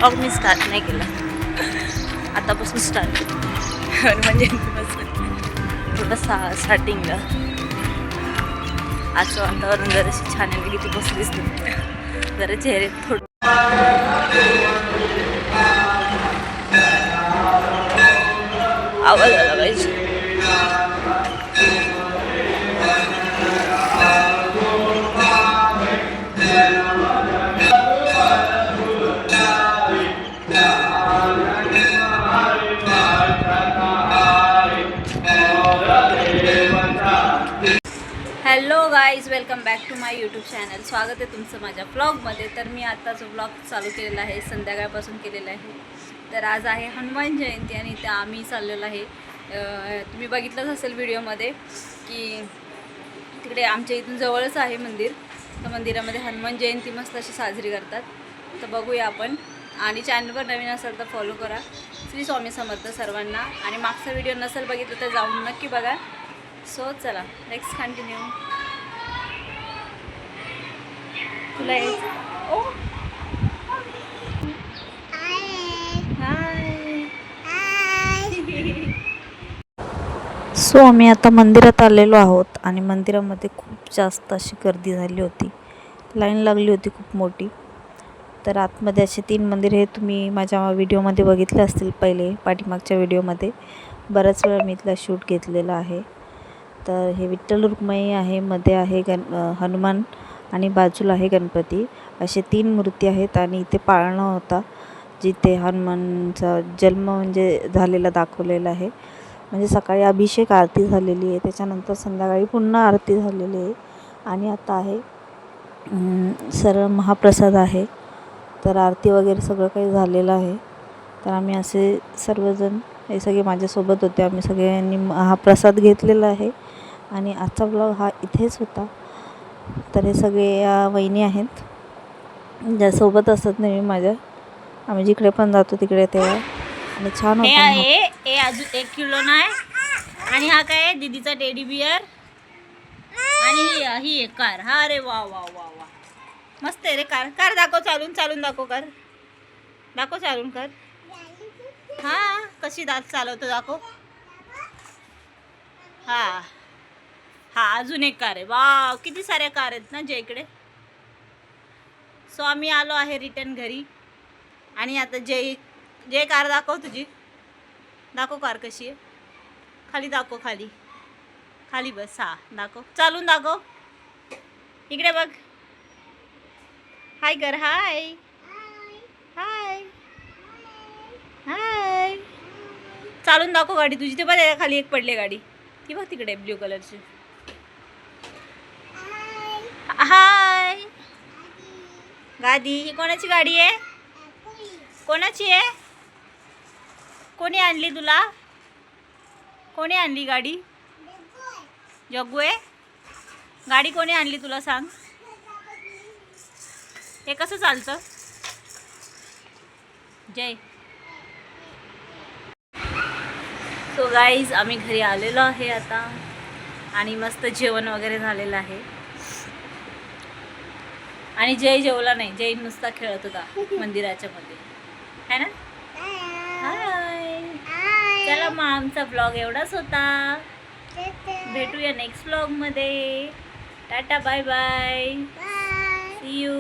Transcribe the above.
Blog मी start नाही केला, आतापासून स्टार्ट म्हणजे थोडंसं स्टार्टिंगला. आजचं वातावरण जराशी छान आहे, किती मस्त दिसतं जरा चेहरे थोडं आवाज आला पाहिजे. Hello guys, welcome back to my YouTube channel. स्वागत आहे तुमचं माझ्या ब्लॉगमध्ये. तर मी आत्ताच ब्लॉग चालू केलेला आहे, संध्याकाळपासून केलेला आहे. तर आज आहे हनुमान जयंती आणि त्या आम्ही चाललेलो आहे. तुम्ही बघितलंच असेल व्हिडिओमध्ये की तिकडे आमच्या इथून जवळच आहे मंदिर. तर मंदिरामध्ये हनुमान जयंती मस्त अशी साजरी करतात. तर बघूया आपण. आणि चॅनलवर नवीन असेल तर फॉलो करा. श्री स्वामी समर्थ सर्वांना. आणि मागचा व्हिडिओ नसेल बघितलं तर जाऊन नक्की बघा. सो चला, नेक्स्ट कंटिन्यू. तुला ओ सो आम्ही आता मंदिरात आलेलो आहोत आणि मंदिरामध्ये खूप जास्त अशी गर्दी झाली होती, लाईन लागली होती खूप मोठी. तर आतमध्ये असे 3 मंदिर हे तुम्ही माझ्या व्हिडिओमध्ये बघितले असतील, पहिले पाठीमागच्या व्हिडिओमध्ये बऱ्याच वेळा मी इथला शूट घेतलेला आहे. तर हे विठ्ठल रुक्मिणी आहे, मध्ये आहे हनुमान आणि बाजूला आहे गणपती. असे 3 मूर्ती आहेत. आणि इथे पाळणा होता जिथे हनुमानचा जन्म म्हणजे झालेला दाखवलेला आहे. म्हणजे सकाळी अभिषेक आरती झालेली आहे, त्याच्यानंतर संध्याकाळी पुन्हा आरती झालेली आहे. आणि आता आहे सर्व महाप्रसाद आहे. तर आरती वगैरे सगळं काही झालेलं आहे. तर आम्ही असे सर्वजण, हे सगळे माझ्यासोबत होते, आम्ही सगळ्यांनी महाप्रसाद घेतलेला आहे. आणि आजचा ब्लॉग हा इथेच होता. तर हे सगळे वहिनी आहेत ज्यासोबत असत नेहमी माझ्या, आम्ही जिकडे पण जातो तिकडे तेव्हा. आणि छान होता. हे अजून 1 किलो नाही. आणि हा काय दीदीचा टेडी बियर. आणि ही एक कार. हा अरे वा वा वा वा, मस्त आहे रे कार. कार दाखव, चालून चालून दाखव, कार दाखव, चालून कर. हा कशी चालवतो दाखव. हा हा अजून एक कार आहे. वा, किती साऱ्या कार आहेत ना जे इकडे. सो आम्ही आलो आहे रिटर्न घरी. आणि आता जे कार दाखव, तुझी दाखव कार कशी आहे. खाली दाखव, खाली खाली बस. हा दाखव, चालून दाखव. इकडे बघ, हाय कर. हाय हाय हाय, चालून दाखव गाडी तुझी. ते बघ खाली एक पडले गाडी, ती बघ तिकडे ब्ल्यू कलरची. हाय गाडी. ही कोणाची गाडी आहे? कोणाची आहे? कोणी आणली तुला? कोणी आणली गाडी? जग्गू आहे. गाडी कोणी आणली तुला सांग. हे कसं चालतं? जय. सो गाईज, आम्ही घरी आलेलो आहे आता. आणि मस्त जेवण वगैरे झालेलं आहे. आणि जय जेवला नाही, जय नुसता खेळत होता मंदिराच्या मध्ये, है ना. हाय. चला मग आमचा ब्लॉग एवढाच होता. भेटूया नेक्स्ट ब्लॉग मध्ये. Tata, bye bye, see you.